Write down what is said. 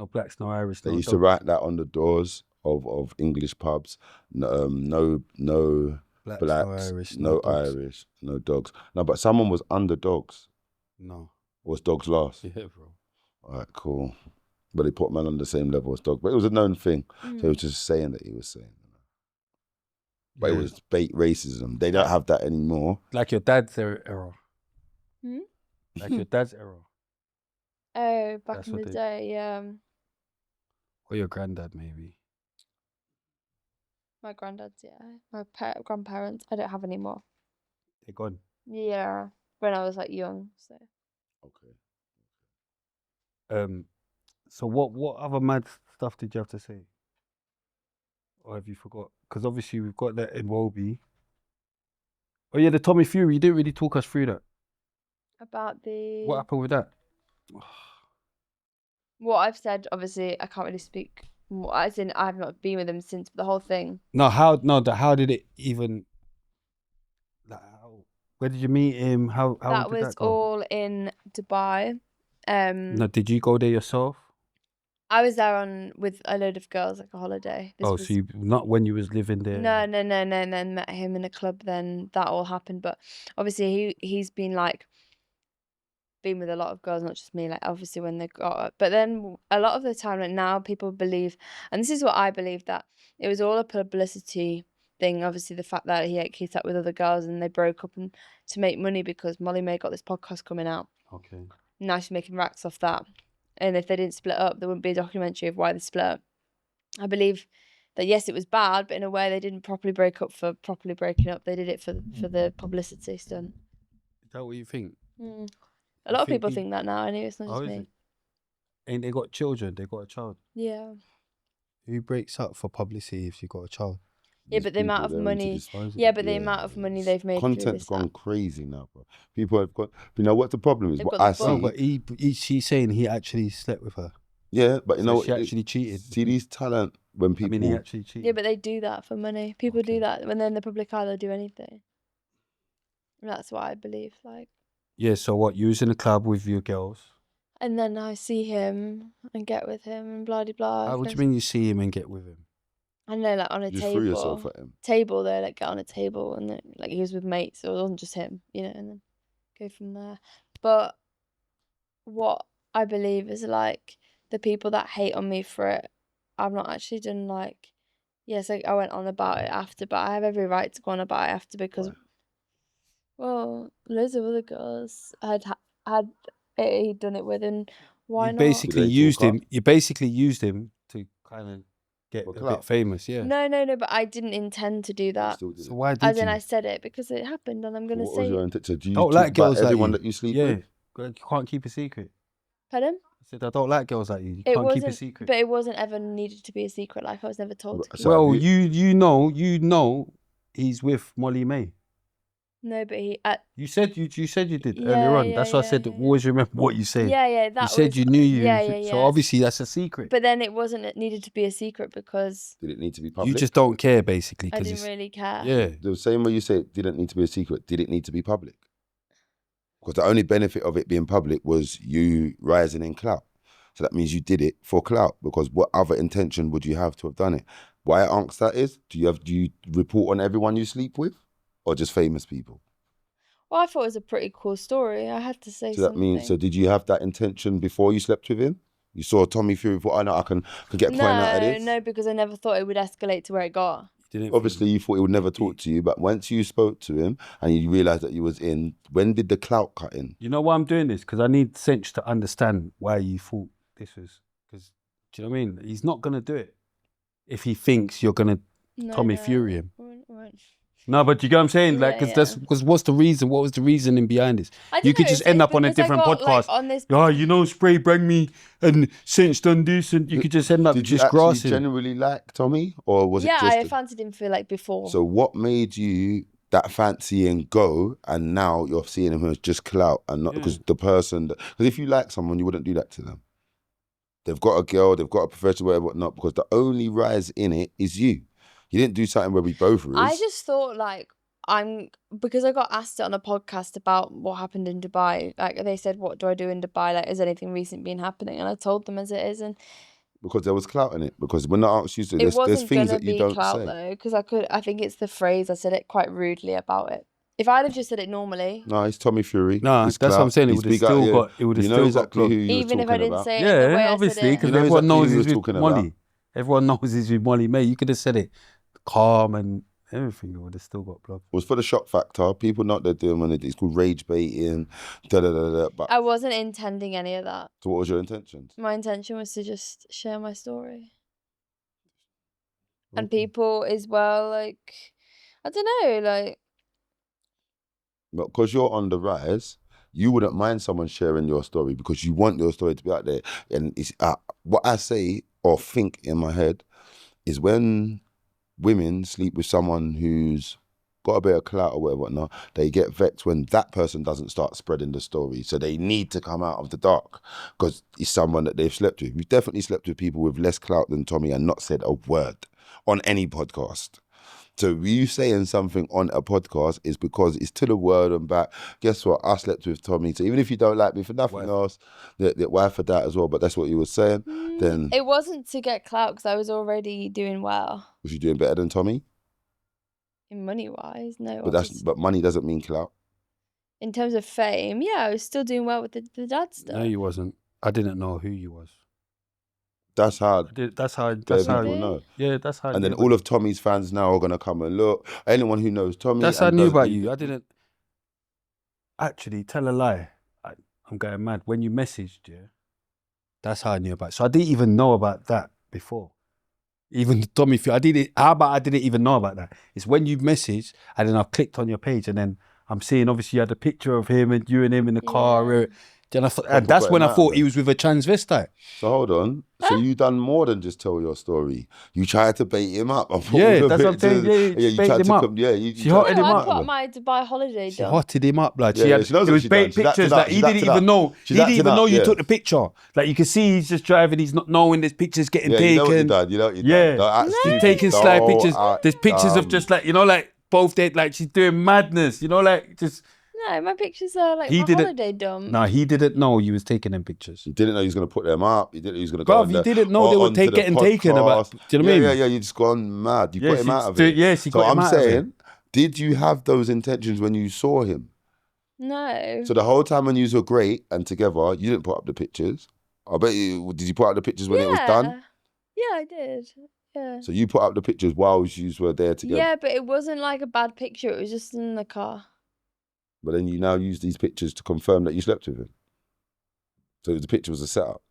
No blacks, no Irish, They no used dogs. to write that on the doors of English pubs. No blacks, no Irish, no dogs. No, but someone was under dogs. No. Was dogs last? Yeah, bro. All right, cool. But they put man on the same level as dogs. But it was a known thing. So he was just saying that he was saying. But it was bait racism. They don't have that anymore. Like your dad's era. Hmm? Like your dad's era. Oh, back That's in what the they- day, yeah. Or your granddad, maybe. My granddad's, yeah. My grandparents, I don't have any more. They're gone. Yeah, when I was like young, so. Okay. So what other mad stuff did you have to say? Or have you forgot? Because obviously we've got that in Wolby. Oh yeah, the Tommy Fury. You didn't really talk us through that. About the... What happened with that? What I've said, obviously, I can't really speak. As in, I've not been with him since the whole thing. No, how did it even? Like, where did you meet him? How That did was that go? all in Dubai. No, did you go there yourself? I was there with a load of girls, like a holiday. So you not when you was living there? No. And then met him in a club. Then that all happened. But obviously, he's been with a lot of girls, not just me. Like obviously when they got up, but then a lot of the time, like now, people believe, and this is what I believe, that it was all a publicity thing. Obviously, the fact that he sat with other girls and they broke up and to make money because Molly Mae got this podcast coming out. Okay. Now she's making racks off that. And if they didn't split up, there wouldn't be a documentary of why they split up. I believe that yes, it was bad, but in a way they didn't properly break up for properly breaking up. They did it for the publicity stunt. Is that what you think? A lot of people think that now. I know it's not just me. It? Ain't they got children? They got a child. Yeah. Who breaks up for publicity if you got a child? Yeah, but the amount of money. Yeah, but the amount of money they've made. Content's gone crazy now, bro. People have got. You know what the problem is? They've What got I the see. No, but she's saying he actually slept with her. Yeah, but you So know she actually cheated. See these talent when people. I mean, he actually cheated. Yeah, but they do that for money. People do that when they're in the public eye. They'll do anything. And that's what I believe. Like. Yeah. So what? You was in a club with your girls. And then I see him and get with him and blah de blah. How would you mean you see him and get with him? I know, like on a You table. threw yourself at him. Table though, like get on a table and then, like he was with mates, so it wasn't just him, you know, and then go from there. But what I believe is like the people that hate on me for it, I've not actually done like, yes, I went on about it after, but I have every right to go on about it after because, well, loads of other girls had he'd done it with, and why you not? Basically used him. You basically used him to kind of get a bit famous, yeah. No, but I didn't intend to do that. So why did you? As in, I said it because it happened, and I'm gonna say. What was your intention? Do you don't like girls like everyone you. that you sleep with? Yeah, you can't keep a secret. Pardon? I said I don't like girls like you. You can't keep a secret. But it wasn't ever needed to be a secret. Like I was never told. To keep well, you know, he's with Molly Mae. No, but he. You said you did earlier on. That's why I said always remember what you said. Yeah, that you said you knew you. Yeah. So obviously that's a secret. But then it wasn't needed to be a secret because. Did it need to be public? You just don't care, basically. I didn't really care. Yeah. The same way you say it didn't need to be a secret. Did it need to be public? Because the only benefit of it being public was you rising in clout. So that means you did it for clout. Because what other intention would you have to have done it? Why I ask that is, do you report on everyone you sleep with, or just famous people? Well, I thought it was a pretty cool story. I had to say something. So did you have that intention before you slept with him? You saw Tommy Fury, thought, I know I can get point out of this? No, because I never thought it would escalate to where it got. Obviously, you thought he would never talk to you, but once you spoke to him and you realised that you was in, when did the clout cut in? You know why I'm doing this? Because I need Cinch to understand why you thought this was... Because, do you know what I mean? He's not going to do it if he thinks you're going to Tommy Fury him. No, but you get what I'm saying? Like, because what's the reason? What was the reasoning behind this? You could just end up on a different podcast. Like, you know, Spray bring me and Cinch done this, and you could just end up just grassing. Did you generally like Tommy, or was it just... Yeah, I fancied him for like before. So what made you that fancying go, and now you're seeing him as just clout and not because the person... Because if you like someone, you wouldn't do that to them. They've got a girl, they've got a professional, whatever, whatnot, because the only rise in it is you. You didn't do something where we both risk. I just thought because I got asked it on a podcast about what happened in Dubai. Like they said, what do I do in Dubai? Like, is anything recent been happening? And I told them as it is. And Because there was clout in it. Because when I asked you to, It there's wasn't things gonna that you be don't clout say. though, because I think it's the phrase. I said it quite rudely about it. If I'd have just said it normally, No, it's Tommy Fury. No, It's that's what I'm clout. saying. It You would have speak out, still yeah. got. It would have You know still exactly got who blocked. you was even if I talking didn't about. say it in the way Yeah, I obviously, said it. because You know everyone exactly knows who he's you're with talking about. Molly. Everyone knows he's with Molly Mae. You could have said it calm and everything. It would have still got blocked. It was for the shock factor. People know what they're doing when it's called rage baiting. But I wasn't intending any of that. so what was your intentions? My intention was to just share my story. And people as well, like, I don't know, like. But because you're on the rise, you wouldn't mind someone sharing your story because you want your story to be out there. And it's what I say or think in my head is when women sleep with someone who's got a bit of clout or whatever, no, they get vexed when that person doesn't start spreading the story. So they need to come out of the dark because it's someone that they've slept with. We've definitely slept with people with less clout than Tommy and not said a word on any podcast. So you saying something on a podcast is because it's to the word and back. Guess what? I slept with Tommy. So even if you don't like me for nothing else, the wife for that as well, but that's what you were saying, then... It wasn't to get clout because I was already doing well. Was you doing better than Tommy? In money-wise, no. But money doesn't mean clout. In terms of fame, yeah, I was still doing well with the dad stuff. No, you wasn't. I didn't know who you was. That's how people know. Yeah, that's how. And then all of Tommy's fans now are gonna come and look. Anyone who knows Tommy, That's how I knew about you. I didn't actually tell a lie. I'm going mad. When you messaged, yeah, that's how I knew about it. So I didn't even know about that before. Even Tommy, I didn't even know about that. It's when you messaged and then I've clicked on your page and then I'm seeing obviously you had a picture of him and you and him in the car. Then and that's when I thought he was with a transvestite. So hold on. So you done more than just tell your story. You tried to bait him up. Yeah, that's what I'm saying. Yeah, you tried him up. She hotted him up. I put my Dubai holiday She hotted him up. Like, she knows what was she bait done. pictures that he didn't even know. He didn't even know you took the picture. Like, you can see he's just driving. He's not knowing there's pictures getting taken. You know what you done. You know what you done. She's taking slide pictures. There's pictures of just like, you know, like both dead. Like, she's doing madness. You know, like just... No, my pictures are like my holiday dump. No, he didn't know you was taking them pictures. He didn't know he was going to put them up. He didn't know he was going to go. Bruv, he didn't know they were getting taken. About, do you know what I mean? Yeah, you just gone mad. You put him out of it. Yeah, she got him out of it. So I'm saying, did you have those intentions when you saw him? No. So the whole time when you were great and together, you didn't put up the pictures. I bet you, did you put up the pictures when it was done? Yeah, I did. Yeah. So you put up the pictures while you were there together? Yeah, but it wasn't like a bad picture. It was just in the car. But then you now use these pictures to confirm that you slept with him. So the picture was a setup.